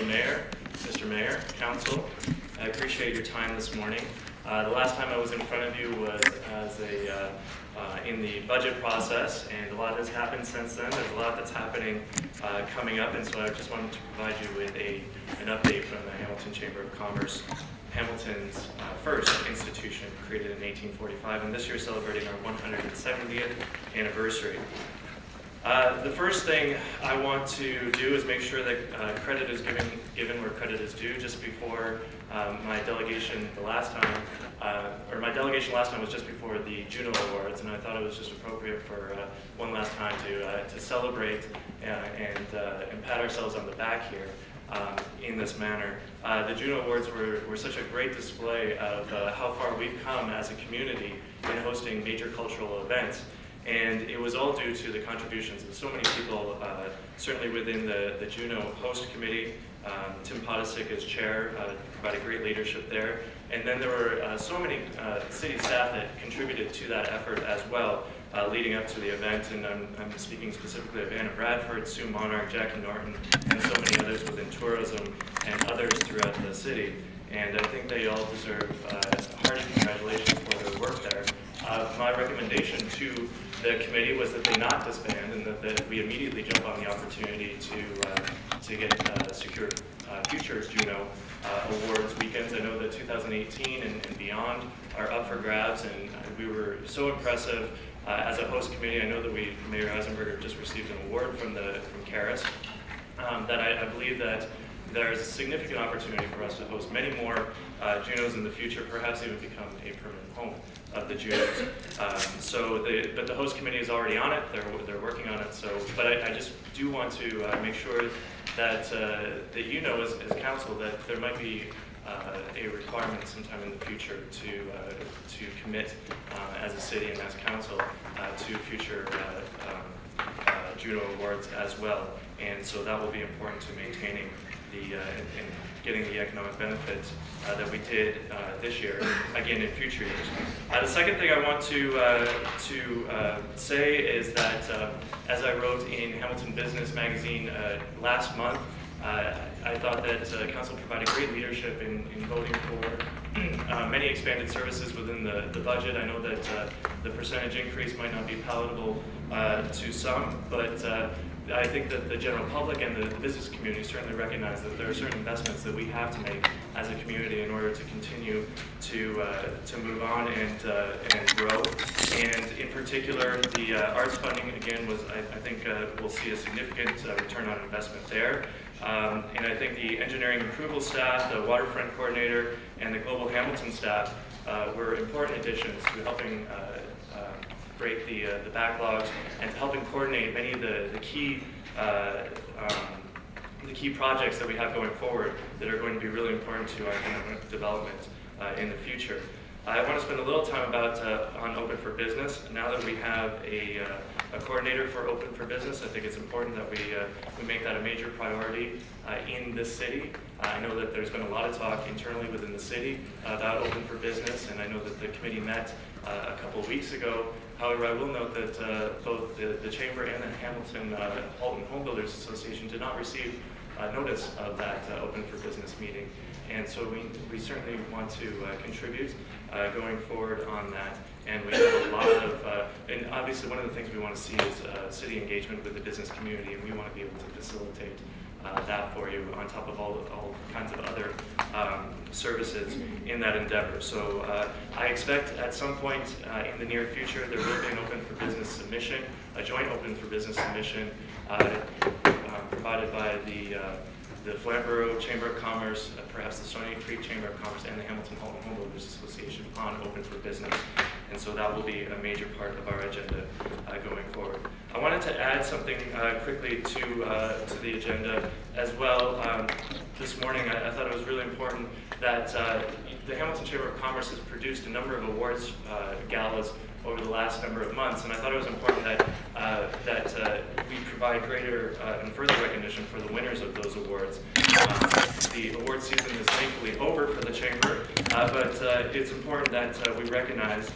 Mayor, Mr. Mayor, Council, I appreciate your time this morning. The last time I was in front of you was as in the budget process, and a lot has happened since then. There's a lot that's happening coming up, and so I just wanted to provide you with an update from the Hamilton Chamber of Commerce, Hamilton's first institution, created in 1845, and this year celebrating our 170th anniversary. The first thing I want to do is make sure that credit is given where credit is due. Just before my delegation last time was just before the Juno Awards, and I thought it was just appropriate for one last time to celebrate and pat ourselves on the back here in this manner. The Juno Awards were such a great display of how far we've come as a community in hosting major cultural events. And it was all due to the contributions of so many people, certainly within the Juno host committee. Tim Podesick as chair provided great leadership there. And then there were so many city staff that contributed to that effort as well, leading up to the event. And I'm speaking specifically of Anna Bradford, Sue Monarch, Jackie Norton, and so many others within tourism and others throughout the city. And I think they all deserve hearty congratulations for their work there. My recommendation to the committee was that they not disband, and that we immediately jump on the opportunity to get secure future Juno Awards weekends. I know that 2018 and beyond are up for grabs, and we were so impressive as a host committee. I know that Mayor Eisenberger just received an award from Caris, that I believe that there's a significant opportunity for us to host many more Junos in the future, perhaps even become a permanent home of the Junos. But the host committee is already on it. They're working on it. But I just do want to make sure that you know, as council, that there might be a requirement sometime in the future to commit as a city and as council to future Juno Awards as well. And so that will be important to maintaining and getting the economic benefits that we did this year, again in future years. The second thing I want to say is that as I wrote in Hamilton Business Magazine last month, I thought that Council provided great leadership in voting for many expanded services within the budget. I know that the percentage increase might not be palatable to some, but I think that the general public and the business community certainly recognize that there are certain investments that we have to make as a community in order to continue to move on and grow. And in particular, the arts funding, again, I think we'll see a significant return on investment there. And I think the engineering approval staff, the waterfront coordinator, and the Global Hamilton staff were important additions to helping break the backlogs and to helping coordinate many of the key projects that we have going forward that are going to be really important to our economic development in the future. I want to spend a little time on Open for Business. Now that we have a coordinator for Open for Business, I think it's important that we make that a major priority in this city. I know that there's been a lot of talk internally within the city about Open for Business, and I know that the committee met a couple of weeks ago. However, I will note that both the Chamber and the Hamilton Halton Home Builders Association did not receive notice of that Open for Business meeting. And so we certainly want to contribute going forward on that. And we have a lot of, and obviously one of the things we want to see is city engagement with the business community, and we want to be able to facilitate that for you on top of all kinds of other services in that endeavor. So I expect at some point in the near future there will be an Open for Business submission, a joint Open for Business submission provided by the Flamborough Chamber of Commerce, perhaps the Stony Creek Chamber of Commerce, and the Hamilton Halton Home Builders Association on Open for Business. And so that will be a major part of our agenda going forward. I wanted to add something quickly to the agenda as well. This morning, I thought it was really important that the Hamilton Chamber of Commerce has produced a number of awards galas over the last number of months, and I thought it was important that we provide greater and further recognition for the winners of those awards. The award season is thankfully over for the Chamber, but it's important that we recognize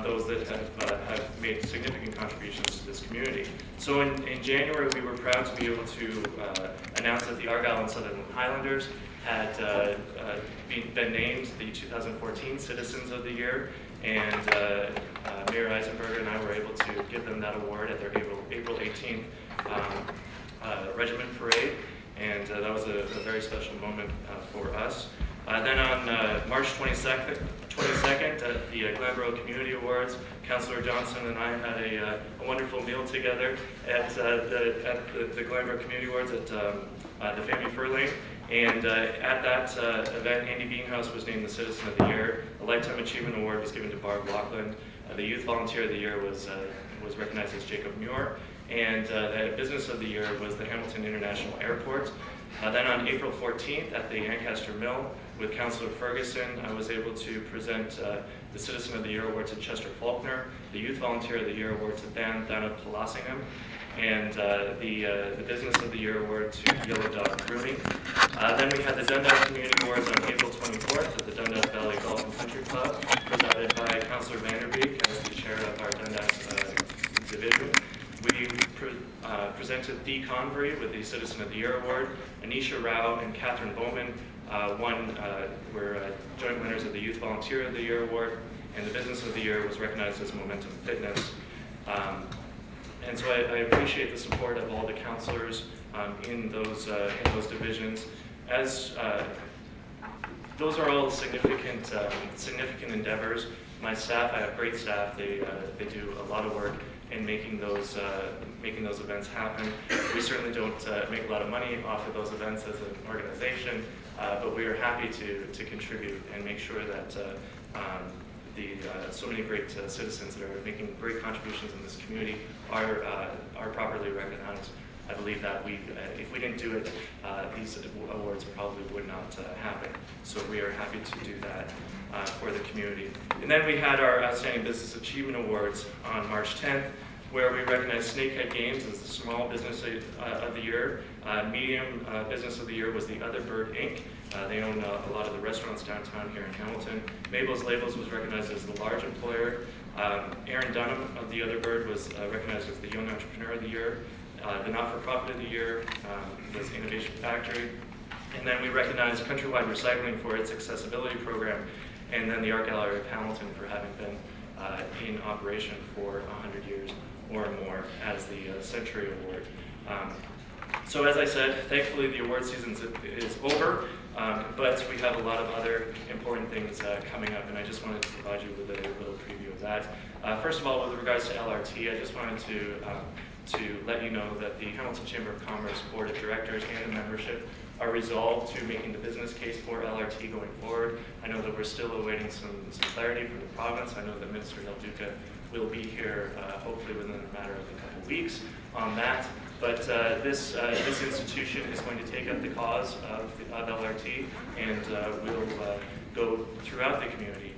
those that have made significant contributions to this community. So in January, we were proud to be able to announce that the Argyll and Sutherland Highlanders had been named the 2014 Citizens of the Year, and Mayor Eisenberger and I were able to give them that award at their April 18th Regiment Parade, and that was a very special moment for us. Then on March 22nd at the Glanborough Community Awards, Councillor Johnson and I had a wonderful meal together at the Glanborough Community Awards at the Family Furlane. And at that event, Andy Beanhouse was named the Citizen of the Year. A Lifetime Achievement Award was given to Barb Loughlin. The Youth Volunteer of the Year was recognized as Jacob Muir. And the Business of the Year was the Hamilton International Airport. Then on April 14th at the Ancaster Mill with Councillor Ferguson, I was able to present the Citizen of the Year Award to Chester Faulkner, the Youth Volunteer of the Year Award to Dana Palasingham, and the Business of the Year Award to Yellow Dog Grooming. Then we had the Dundas Community Awards on April 24th at the Dundas Valley Golf and Country Club, presided by Councillor Vanderbeek as the chair of our Dundas division. We presented Dee Convery with the Citizen of the Year Award. Anisha Rao and Catherine Bowman were joint winners of the Youth Volunteer of the Year Award, and the Business of the Year was recognized as Momentum Fitness. And so I appreciate the support of all the councillors in those divisions. As those are all significant endeavors. My staff, I have great staff. They do a lot of work in making those events happen. We certainly don't make a lot of money off of those events as an organization, but we are happy to contribute and make sure that so many great citizens that are making great contributions in this community are properly recognized. I believe that if we didn't do it, these awards probably would not happen. So we are happy to do that for the community. And then we had our Outstanding Business Achievement Awards on March 10th, where we recognized Snakehead Games as the Small Business of the Year. Medium Business of the Year was the Other Bird Inc. They own a lot of the restaurants downtown here in Hamilton. Mabel's Labels was recognized as the Large Employer. Aaron Dunham of the Other Bird was recognized as the Young Entrepreneur of the Year. The Not-for-Profit of the Year was Innovation Factory. And then we recognized Countrywide Recycling for its accessibility program, and then the Art Gallery of Hamilton for having been in operation for 100 years or more as the Century Award. So as I said, thankfully the award season is over, but we have a lot of other important things coming up, and I just wanted to provide you with a little preview of that. First of all, with regards to LRT, I just wanted to let you know that the Hamilton Chamber of Commerce Board of Directors and the membership are resolved to making the business case for LRT going forward. I know that we're still awaiting some clarity from the province. I know that Minister Del Duca will be here hopefully within a matter of a couple of weeks on that. But this institution is going to take up the cause of LRT, and will go throughout the community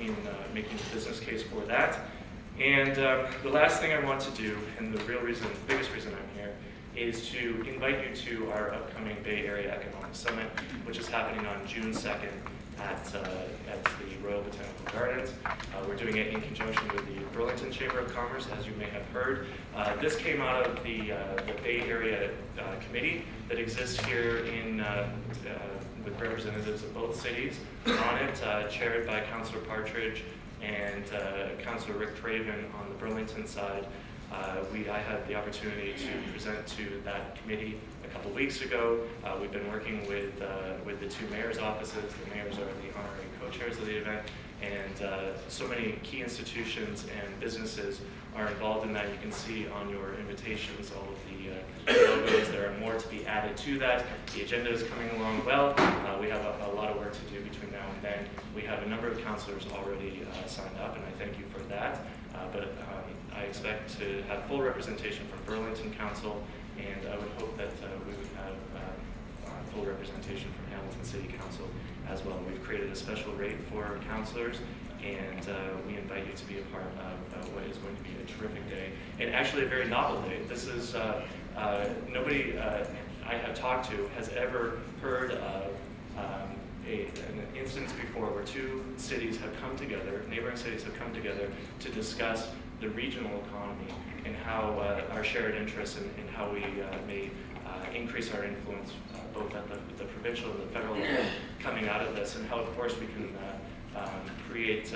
in making the business case for that. And the last thing I want to do, and the biggest reason I'm here, is to invite you to our upcoming Bay Area Economic Summit, which is happening on June 2nd at the Royal Botanical Gardens. We're doing it in conjunction with the Burlington Chamber of Commerce, as you may have heard. This came out of the Bay Area Committee that exists here with representatives of both cities on it, chaired by Councillor Partridge and Councillor Rick Craven on the Burlington side. I had the opportunity to present to that committee a couple weeks ago. We've been working with the two mayors' offices. The mayors are the honorary co-chairs of the event, and so many key institutions and businesses are involved in that. You can see on your invitations all of the logos. There are more to be added to that. The agenda is coming along well. We have a lot of work to do between now and then. We have a number of councillors already signed up, and I thank you for that. But I expect to have full representation from Burlington Council, and I would hope that we would have full representation from Hamilton City Council as well. We've created a special rate for councillors, and we invite you to be a part of what is going to be a terrific day, and actually a very novel day. This is, nobody I have talked to has ever heard of an instance before where two cities have come together, neighboring cities have come together to discuss the regional economy and how our shared interests and how we may increase our influence both at the provincial and the federal level coming out of this, and how, of course, we can create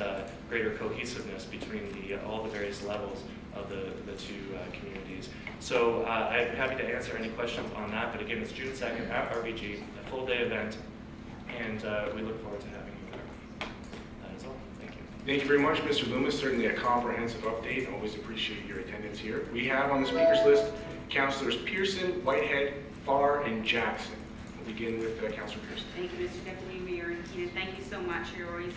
greater cohesiveness between all the various levels of the two communities. So I'm happy to answer any questions on that, but again, it's June 2nd at RBG, a full-day event, and we look forward to having you there. That is all. Thank you. Thank you very much, Mr. Loomis. Certainly a comprehensive update. Always appreciate your attendance here. We have on the speakers list Councillors Pearson, Whitehead, Farr, and Jackson. We'll begin with Councillor Pearson. Thank you, Mr. Deputy Mayor, and Keenan, thank you so much. You're always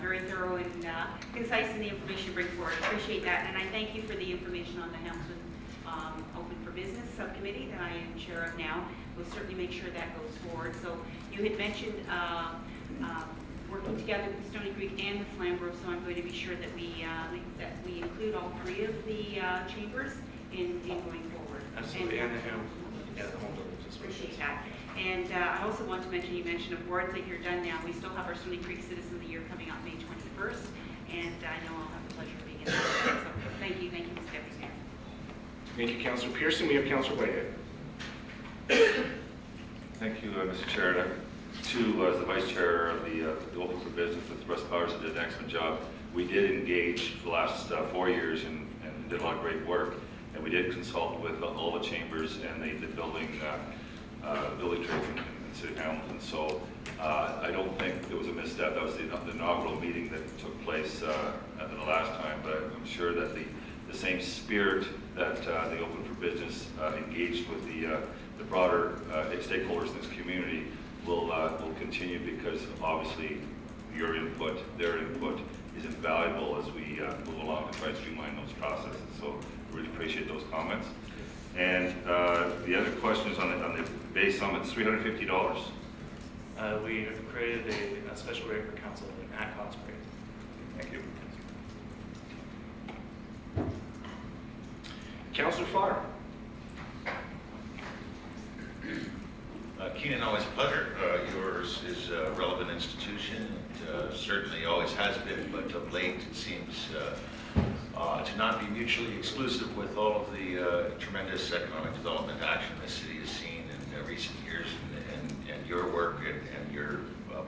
very thorough and concise in the information you bring forward. I appreciate that, and I thank you for the information on the Hamilton Open for Business Subcommittee that I am chair of now. We'll certainly make sure that goes forward. So you had mentioned working together with Stony Creek and with Flamborough, so I'm going to be sure that we include all three of the chambers in going forward. Absolutely, and the home builders as well. Appreciate that. And I also want to mention, you mentioned awards that you're done now. We still have our Stony Creek Citizen of the Year coming up May 21st, and I know I'll have the pleasure of being in that. So thank you, Mr. Deputy Mayor. Thank you, Councillor Pearson. We have Councillor Whitehead. Thank you, Mr. Chair. As the Vice Chair of the Open for Business with Russ Powers, that did an excellent job. We did engage for the last 4 years and did a lot of great work. And we did consult with all the chambers and the building trades in City of Hamilton. So I don't think there was a misstep. That was the inaugural meeting that took place at the last time. But I'm sure that the same spirit that the Open for Business engaged with the broader stakeholders in this community will continue, because obviously your input, their input is invaluable as we move along to try to streamline those processes. So really appreciate those comments. And the other question is on the base sum. It's $350. We have created a special rate for council, an at-cost rate. Thank you. Councillor Farr. Keenan, always a pleasure. Yours is a relevant institution. It certainly always has been, but of late it seems to not be mutually exclusive with all of the tremendous economic development action the city has seen in recent years, and your work and your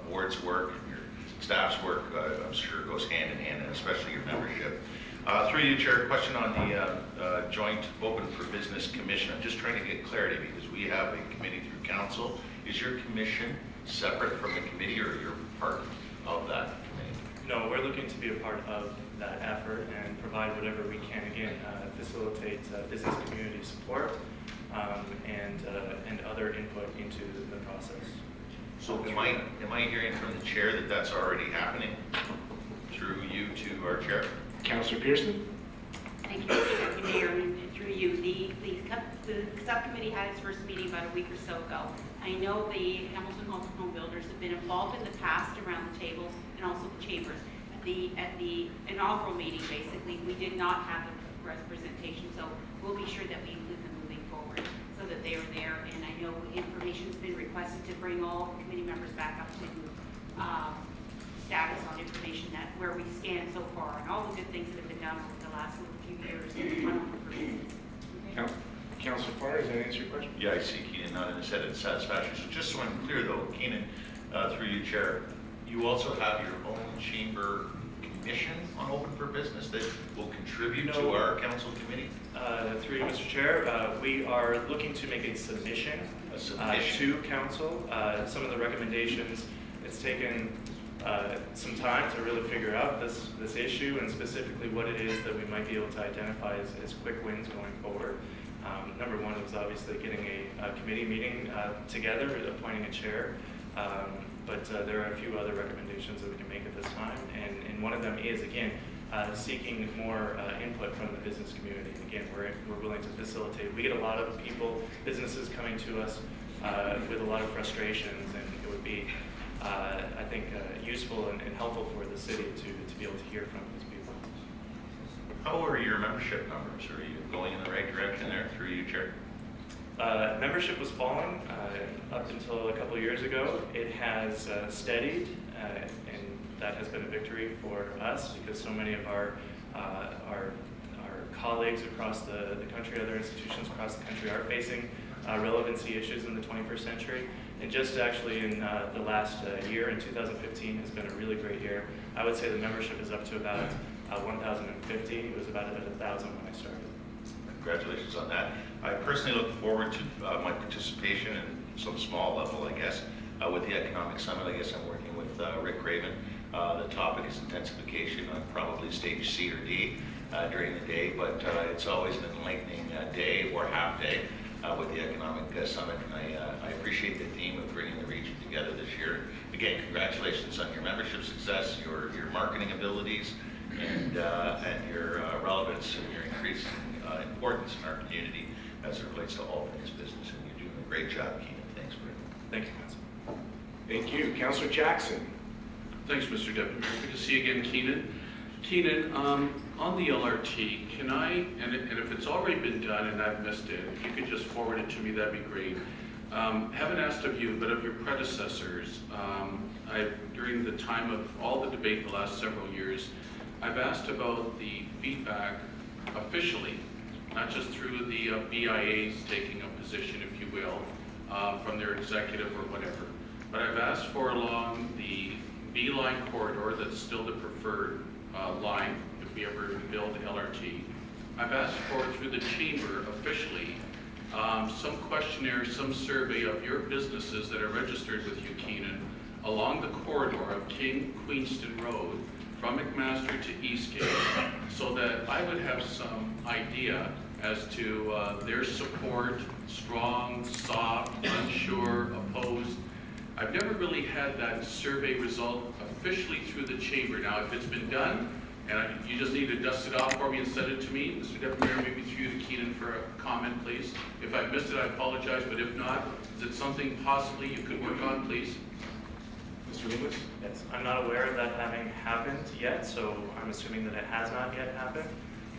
board's work and your staff's work, I'm sure goes hand in hand, and especially your membership. Through you, Chair, question on the Joint Open for Business Commission. I'm just trying to get clarity, because we have a committee through council. Is your commission separate from the committee, or you're part of that committee? No, we're looking to be a part of that effort and provide whatever we can, again, facilitate business community support and other input into the process. So am I hearing from the chair that that's already happening through you to our chair? Councillor Pearson. Thank you, Mr. Deputy Mayor, and through you. The subcommittee had its first meeting about a week or so ago. I know the Hamilton Home Builders have been involved in the past around the tables, and also the chambers. At the inaugural meeting, basically, we did not have a representation, so we'll be sure that we include them moving forward so that they are there. And I know information's been requested to bring all committee members back up to status on information that where we stand so far and all the good things that have been done over the last few years on Open for Business. Okay. Councillor Farr, does that answer your question? Yeah, I see Keenan nodding his head in satisfaction. So just so I'm clear though, Keenan, through you, Chair, you also have your own chamber commission on Open for Business that will contribute to our council committee? Through you, Mr. Chair, we are looking to make a submission to council. Some of the recommendations, it's taken some time to really figure out this issue, and specifically what it is that we might be able to identify as quick wins going forward. Number one was obviously getting a committee meeting together, appointing a chair, but there are a few other recommendations that we can make at this time, and one of them is, again, seeking more input from the business community. And again, we're willing to facilitate. We get a lot of people, businesses coming to us with a lot of frustrations, and it would be I think useful and helpful for the city to be able to hear from these people. How are your membership numbers? Are you going in the right direction there through you, Chair? Membership was falling up until a couple years ago. It has steadied, and that has been a victory for us because so many of our colleagues across the country, other institutions across the country, are facing relevancy issues in the 21st century. And just actually in the last year, in 2015, has been a really great year. I would say the membership is up to about 1,050. It was about at 1,000 when I started. Congratulations on that. I personally look forward to my participation in some small level, I guess, with the Economic Summit. I guess I'm working with Rick Craven. The topic is intensification on probably stage C or D during the day, but it's always an enlightening day or half day with the Economic Summit. And I appreciate the theme of bringing the region together this year. Again, congratulations on your membership success, your marketing abilities, and your relevance and your increasing importance in our community as it relates to all things business. And you're doing a great job, Keenan. Thanks, Rick. Thank you, Council. Thank you. Councillor Jackson. Thanks, Mr. Deputy Mayor. Good to see you again, Keenan. Keenan, on the LRT, can I, and if it's already been done and I've missed it, if you could just forward it to me, that'd be great. Haven't asked of you, but of your predecessors, during the time of all the debate the last several years, I've asked about the feedback officially, not just through the BIAs taking a position, if you will, from their executive or whatever, but I've asked for along the B line corridor, that's still the preferred line if we ever build the LRT. I've asked for through the chamber officially some questionnaire, some survey of your businesses that are registered with you, Keenan, along the corridor of King Queenston Road from McMaster to Eastgate, so that I would have some idea as to their support, strong, soft, unsure, opposed. I've never really had that survey result officially through the chamber. Now, if it's been done, and you just need to dust it off for me and send it to me, Mr. Deputy Mayor, maybe through you to Keenan for a comment, please. If I've missed it, I apologize, but if not, is it something possibly you could work on, please? Mr. Loomis? Yes, I'm not aware of that having happened yet, so I'm assuming that it has not yet happened.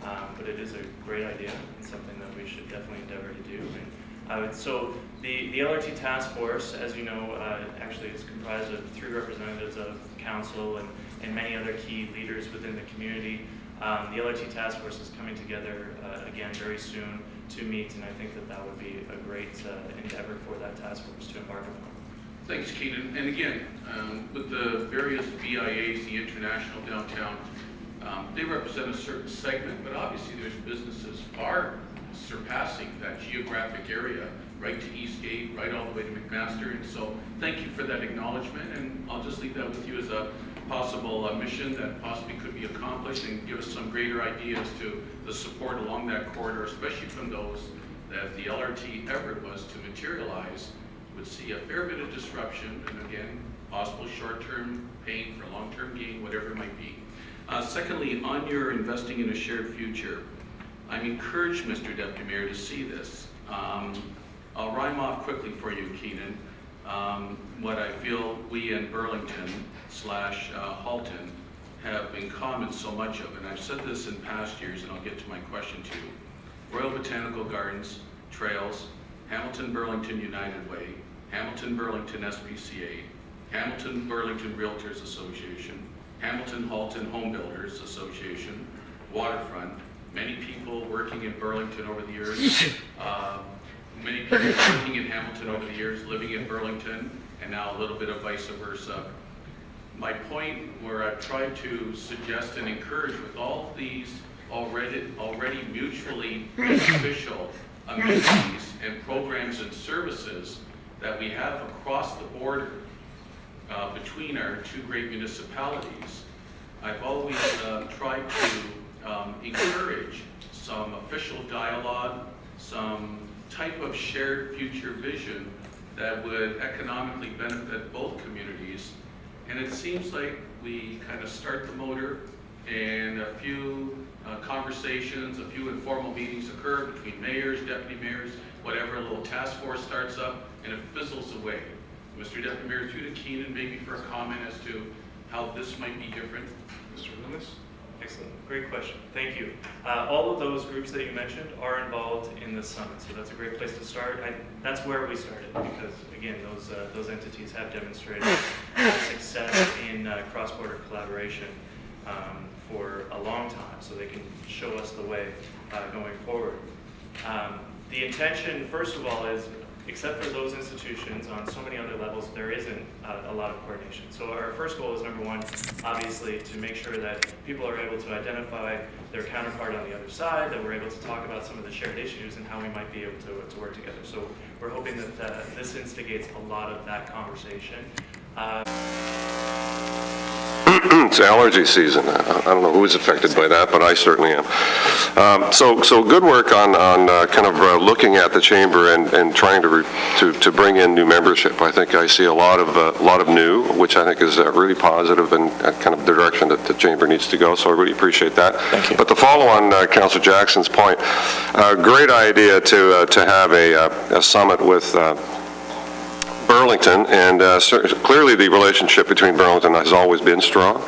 But it is a great idea and something that we should definitely endeavor to do. And so the LRT task force, as you know, actually is comprised of 3 representatives of council and many other key leaders within the community. The LRT task force is coming together again very soon to meet, and I think that that would be a great endeavor for that task force to embark upon. Thanks, Keenan. And again, with the various BIAs, the international downtown, they represent a certain segment, but obviously there's businesses far surpassing that geographic area, right to Eastgate, right all the way to McMaster. And so thank you for that acknowledgement, and I'll just leave that with you as a possible mission that possibly could be accomplished, and give us some greater ideas to the support along that corridor, especially from those that if the LRT ever was to materialize, would see a fair bit of disruption, and again, possible short-term pain for long-term gain, whatever it might be. Secondly, on your investing in a shared future, I'm encouraged, Mr. Deputy Mayor, to see this. I'll rhyme off quickly for you, Keenan, what I feel we in Burlington / Halton have in common so much of, and I've said this in past years, and I'll get to my question to you. Royal Botanical Gardens, trails, Hamilton Burlington United Way, Hamilton Burlington SPCA, Hamilton Burlington Realtors Association, Hamilton Halton Home Builders Association, waterfront, many people working in Burlington over the years, many people working in Hamilton over the years, living in Burlington, and now a little bit of vice versa. My point where I've tried to suggest and encourage with all these already mutually beneficial amenities and programs and services that we have across the border between our 2 great municipalities, I've always tried to encourage some official dialogue, some type of shared future vision that would economically benefit both communities. And it seems like we kind of start the motor, and a few conversations, a few informal meetings occur between mayors, deputy mayors, whatever, a little task force starts up, and it fizzles away. Mr. Deputy Mayor, through to Keenan, maybe for a comment as to how this might be different. Mr. Loomis? Excellent. Great question. Thank you. All of those groups that you mentioned are involved in this summit, so that's a great place to start. That's where we started because, again, those entities have demonstrated success in cross-border collaboration for a long time, so they can show us the way going forward. The intention, first of all, is except for those institutions, on so many other levels, there isn't a lot of coordination. So our first goal is, number one, obviously, to make sure that people are able to identify their counterpart on the other side, that we're able to talk about some of the shared issues and how we might be able to work together. So we're hoping that this instigates a lot of that conversation. It's allergy season. I don't know who is affected by that, but I certainly am. So good work on kind of looking at the chamber and trying to bring in new membership. I think I see a lot of new, which I think is really positive and kind of the direction that the chamber needs to go. So I really appreciate that. Thank you. But to follow on Councillor Jackson's point, great idea to have a summit with Burlington, and clearly the relationship between Burlington has always been strong.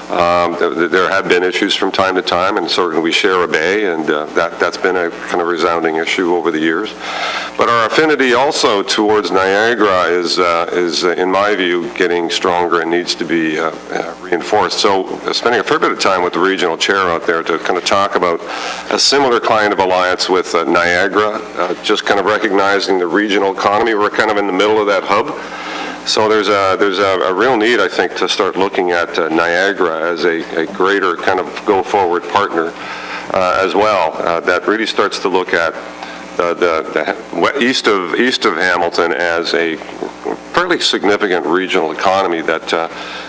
There have been issues from time to time, and certainly we share a bay, and that's been a kind of resounding issue over the years. But our affinity also towards Niagara is in my view, getting stronger and needs to be reinforced. So spending a fair bit of time with the regional chair out there to kind of talk about a similar kind of alliance with Niagara, just kind of recognizing the regional economy. We're kind of in the middle of that hub. So there's a real need, I think, to start looking at Niagara as a greater kind of go-forward partner as well. That really starts to look at the east of Hamilton as a fairly significant regional economy that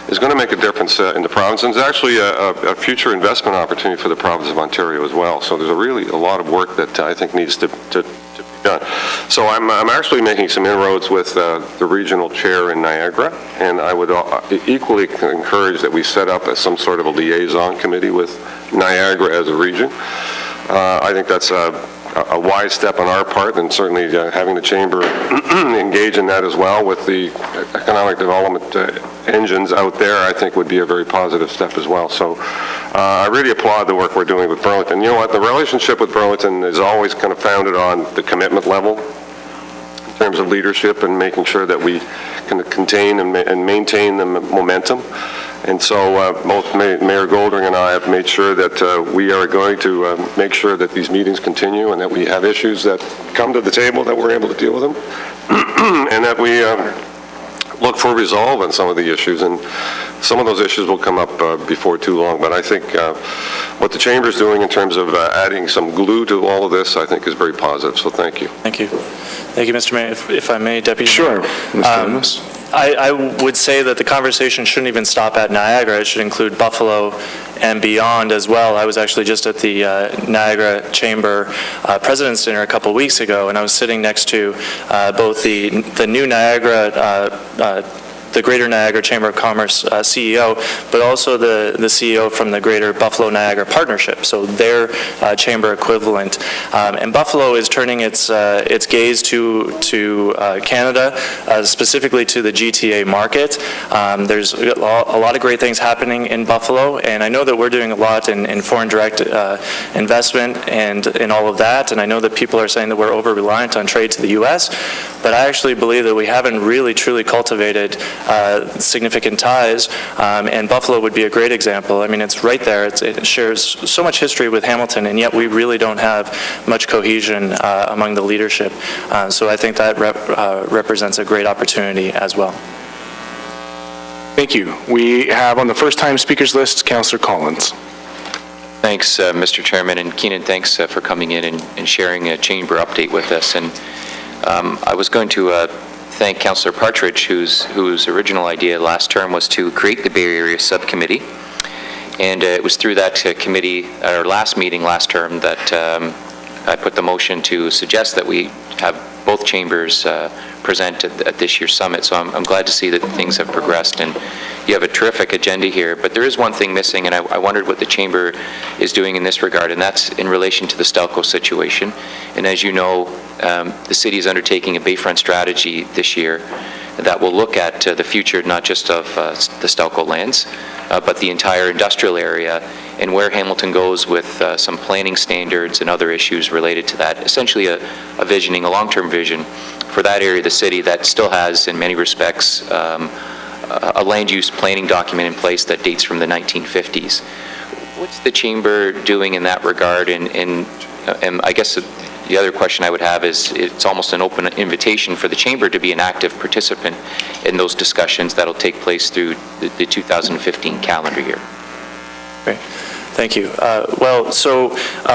is going to make a difference in the province, and it's actually a future investment opportunity for the province of Ontario as well. So there's a lot of work that I think needs to be done. So I'm actually making some inroads with the regional chair in Niagara, and I would equally encourage that we set up some sort of a liaison committee with Niagara as a region. I think that's a wise step on our part, and certainly having the chamber engage in that as well with the economic development engines out there, I think would be a very positive step as well. So I really applaud the work we're doing with Burlington. You know what, the relationship with Burlington is always kind of founded on the commitment level in terms of leadership and making sure that we can contain and maintain the momentum. And so both Mayor Goldring and I have made sure that we are going to make sure that these meetings continue and that we have issues that come to the table, that we're able to deal with them, and that we look for resolve on some of the issues. And some of those issues will come up before too long. But I think what the Chamber is doing in terms of adding some glue to all of this, I think is very positive. So thank you. Thank you. Thank you, Mr. Mayor. If I may, Deputy Sure, Mayor. Mr. Amos. I would say that the conversation shouldn't even stop at Niagara. It should include Buffalo and beyond as well. I was actually just at the Niagara Chamber President's Dinner a couple weeks ago, and I was sitting next to both the new Niagara the Greater Niagara Chamber of Commerce CEO, but also the CEO from the Greater Buffalo Niagara Partnership, so their chamber equivalent. And Buffalo is turning its gaze to Canada, specifically to the GTA market. There's a lot of great things happening in Buffalo, and I know that we're doing a lot in foreign direct investment and in all of that, and I know that people are saying that we're over-reliant on trade to the U.S., but I actually believe that we haven't really truly cultivated significant ties, and Buffalo would be a great example. I mean, it's right there. It shares so much history with Hamilton, and yet we really don't have much cohesion among the leadership. So I think that represents a great opportunity as well. Thank you. We have on the first-time speakers list, Councillor Collins. Thanks, Mr. Chairman, and Keenan, thanks for coming in and sharing a chamber update with us. And I was going to thank Councillor Partridge, whose original idea last term was to create the Bay Area Subcommittee. And it was through that committee, at our last meeting last term, that I put the motion to suggest that we have both chambers present at this year's summit. So I'm glad to see that things have progressed, and you have a terrific agenda here. But there is one thing missing, and I wondered what the chamber is doing in this regard, and that's in relation to the Stelco situation. And as you know, the city is undertaking a Bayfront strategy this year that will look at the future not just of the Stelco lands, but the entire industrial area and where Hamilton goes with some planning standards and other issues related to that. Essentially a visioning, a long-term vision for that area of the city that still has, in many respects, a land use planning document in place that dates from the 1950s. What's the Chamber doing in that regard? And I guess the other question I would have is, it's almost an open invitation for the Chamber to be an active participant in those discussions that'll take place through the 2015 calendar year. Great. Thank you. So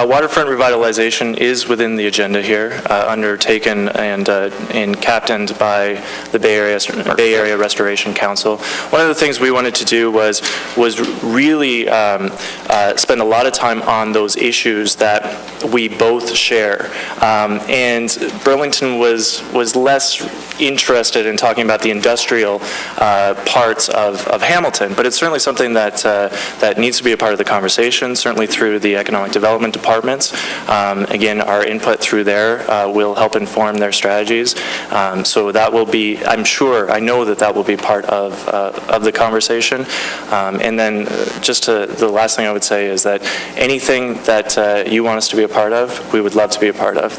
waterfront revitalization is within the agenda here, undertaken and captained by the Bay Area Restoration Council. One of the things we wanted to do was really spend a lot of time on those issues that we both share. And Burlington was less interested in talking about the industrial parts of Hamilton, but it's certainly something that needs to be a part of the conversation, certainly through the economic development departments. Again, our input through there will help inform their strategies. So that will be, I know that will be part of the conversation. And then just the last thing I would say is that anything that you want us to be a part of, we would love to be a part of.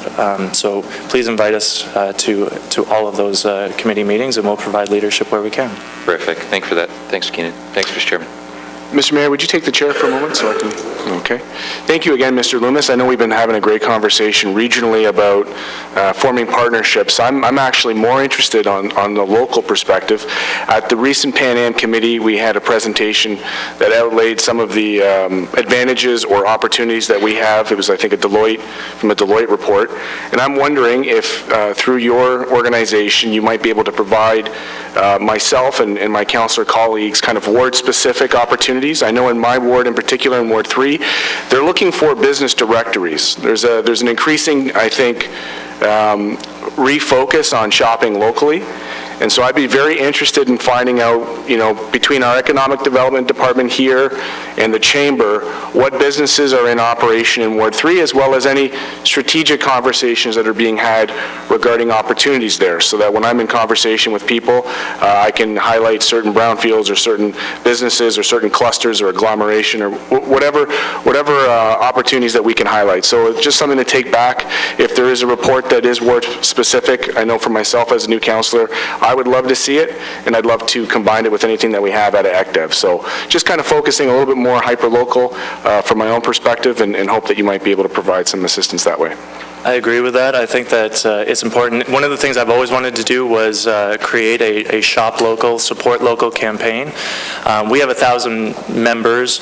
So please invite us to all of those committee meetings, and we'll provide leadership where we can. Terrific. Thanks for that. Thanks, Keenan. Thanks, Mr. Chairman. Mr. Mayor, would you take the chair for a moment so I can, okay. Thank you again, Mr. Loomis. I know we've been having a great conversation regionally about forming partnerships. I'm actually more interested on the local perspective. At the recent Pan Am Committee, we had a presentation that outlaid some of the advantages or opportunities that we have. It was, I think, from a Deloitte report. And I'm wondering if through your organization, you might be able to provide myself and my councillor colleagues kind of ward-specific opportunities. I know in my ward in particular, in Ward 3, they're looking for business directories. There's an increasing, I think, refocus on shopping locally. And so I'd be very interested in finding out, between our economic development department here and the Chamber, what businesses are in operation in Ward 3, as well as any strategic conversations that are being had regarding opportunities there, so that when I'm in conversation with people, I can highlight certain brownfields or certain businesses or certain clusters or agglomeration or whatever opportunities that we can highlight. So it's just something to take back. If there is a report that is ward specific, I know for myself as a new councillor, I would love to see it, and I'd love to combine it with anything that we have out of ECDEV. So just kind of focusing a little bit more hyper-local from my own perspective, and hope that you might be able to provide some assistance that way. I agree with that. I think that it's important. One of the things I've always wanted to do was create a shop local, support local campaign. We have 1,000 members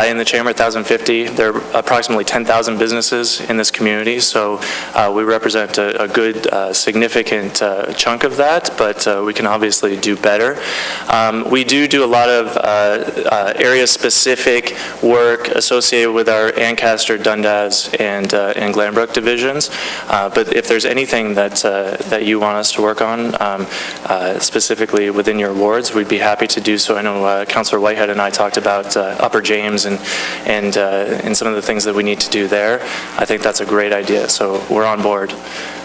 in the Chamber, 1,050. There are approximately 10,000 businesses in this community, so we represent a good, significant chunk of that, but we can obviously do better. We do a lot of area-specific work associated with our Ancaster, Dundas, and Glanbrook divisions. But if there's anything that you want us to work on, specifically within your wards, we'd be happy to do so. I know Councillor Whitehead and I talked about Upper James and some of the things that we need to do there. I think that's a great idea, so we're on board.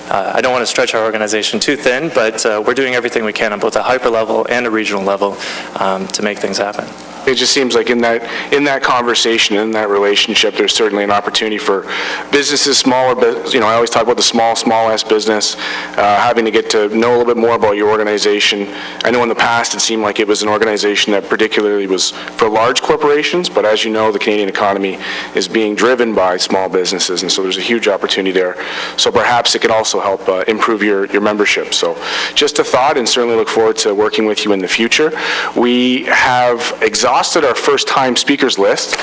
I don't want to stretch our organization too thin, but we're doing everything we can on both a hyper level and a regional level to make things happen. It just seems like in that conversation, in that relationship, there's certainly an opportunity for businesses, smaller, I always talk about the small S business, having to get to know a little bit more about your organization. I know in the past it seemed like it was an organization that particularly was for large corporations, but as you know, the Canadian economy is being driven by small businesses, and so there's a huge opportunity there. So perhaps it could also help improve your membership. So just a thought, and certainly look forward to working with you in the future. We have exhausted our first-time speakers list,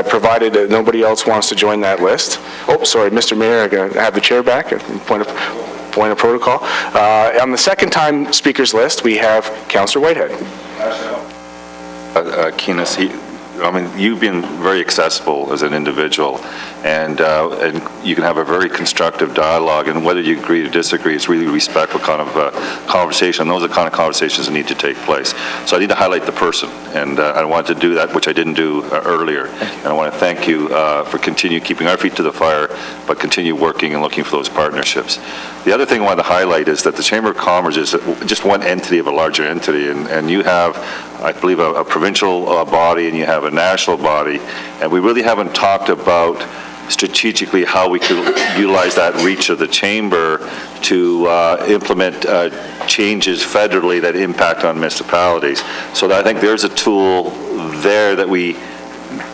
provided that nobody else wants to join that list. Oh, sorry, Mr. Mayor, I have the chair back. Point of protocol. On the second-time speakers list, we have Councillor Whitehead. Keenan, you've been very accessible as an individual, and you can have a very constructive dialogue, and whether you agree or disagree, it's really respectful kind of conversation, and those are the kind of conversations that need to take place. So I need to highlight the person, and I wanted to do that, which I didn't do earlier. And I want to thank you for continue keeping our feet to the fire, but continue working and looking for those partnerships. The other thing I wanted to highlight is that the Chamber of Commerce is just one entity of a larger entity, and you have I believe, a provincial body and you have a national body, and we really haven't talked about strategically how we could utilize that reach of the chamber to implement changes federally that impact on municipalities. So I think there's a tool there that we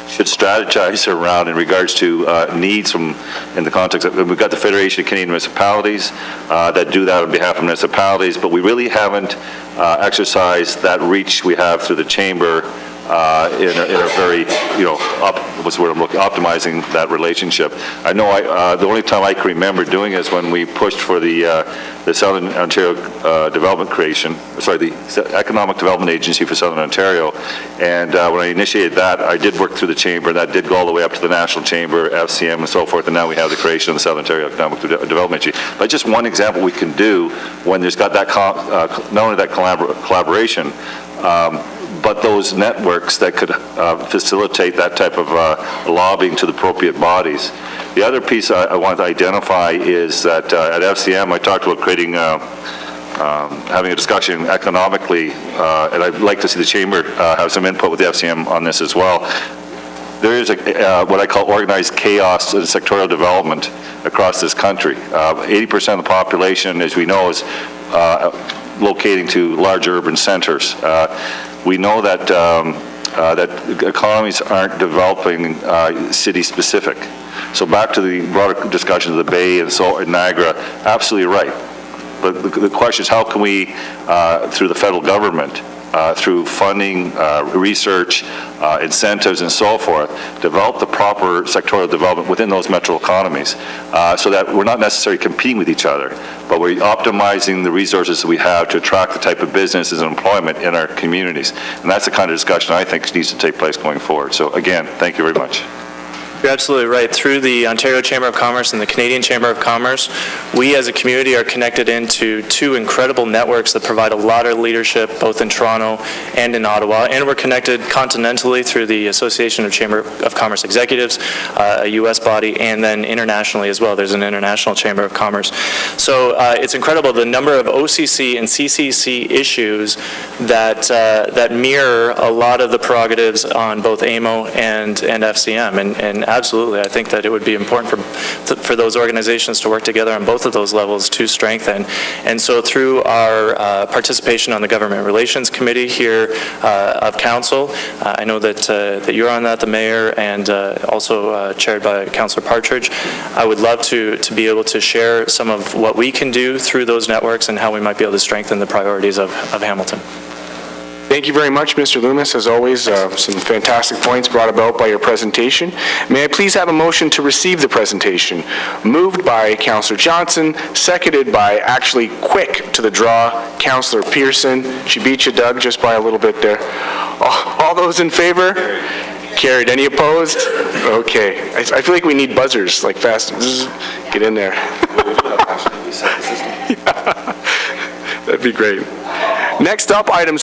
should strategize around in regards to needs in the context of, we've got the Federation of Canadian Municipalities that do that on behalf of municipalities, but we really haven't exercised that reach we have through the chamber in a very, what's the word I'm looking, optimizing that relationship. I know the only time I can remember doing it is when we pushed for the Southern Ontario the Economic Development Agency for Southern Ontario, and when I initiated that, I did work through the chamber. That did go all the way up to the National Chamber, FCM, and so forth, and now we have the creation of the Southern Ontario Economic Development Agency. But just one example we can do when there's got that, not only that collaboration, but those networks that could facilitate that type of lobbying to the appropriate bodies. The other piece I want to identify is that at FCM, I talked about creating, having a discussion economically, and I'd like to see the Chamber have some input with the FCM on this as well. There is what I call organized chaos in sectorial development across this country. 80% of the population, as we know, is locating to large urban centers. We know that that economies aren't developing city-specific. So back to the broader discussion of the Bay and Niagara, absolutely right. But the question is, how can we, through the federal government, through funding, research, incentives, and so forth, develop the proper sectorial development within those metro economies so that we're not necessarily competing with each other, but we're optimizing the resources that we have to attract the type of businesses and employment in our communities. And that's the kind of discussion I think needs to take place going forward. So again, thank you very much. You're absolutely right. Through the Ontario Chamber of Commerce and the Canadian Chamber of Commerce, we as a community are connected into two incredible networks that provide a lot of leadership both in Toronto and in Ottawa, and we're connected continentally through the Association of Chamber of Commerce Executives, a U.S. body, and then internationally as well. There's an International Chamber of Commerce. So it's incredible the number of OCC and CCC issues that mirror a lot of the prerogatives on both AMO and FCM, and absolutely, I think that it would be important for those organizations to work together on both of those levels to strengthen. And so through our participation on the Government Relations Committee here of Council, I know that you're on that, the Mayor, and also chaired by Councillor Partridge. I would love to be able to share some of what we can do through those networks and how we might be able to strengthen the priorities of Hamilton. Thank you very much, Mr. Loomis. As always, some fantastic points brought about by your presentation. May I please have a motion to receive the presentation? Moved by Councillor Johnson, seconded by, actually quick to the draw, Councillor Pearson. She beat you, Doug, just by a little bit there. All those in favor? Carried. Any opposed? Okay. I feel like we need buzzers, like fast. Get in there. That'd be great. Next up, items